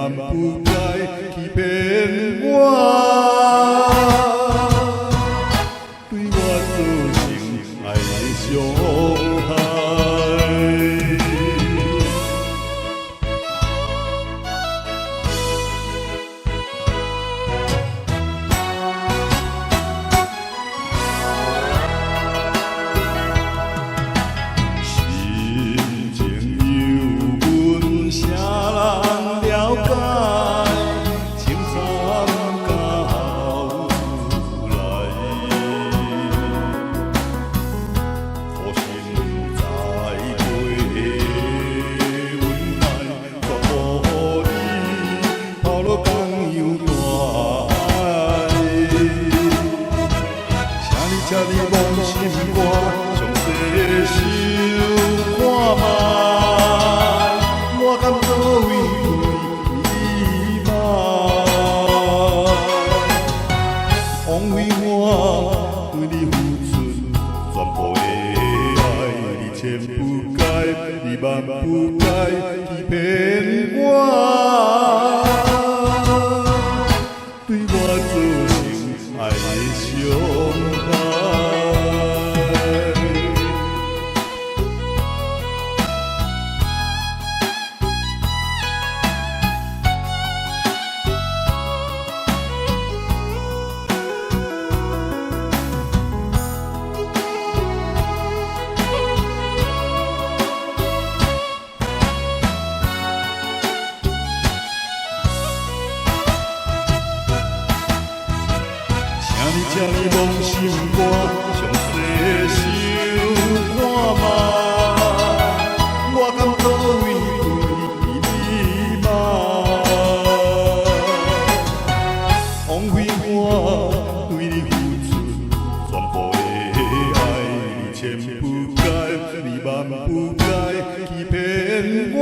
万不该欺骗我，对我造成爱的伤害。请你望心肝，详细想看卖，我甘做为你迷茫，枉费我对你付出全部的爱，你千不该，你万不该欺骗我，对我造成爱的伤害。请你望心肝，详细想看卖，我甘做为对你迷茫，枉费我对你付出全部的爱，你千不该，你万不该欺骗我。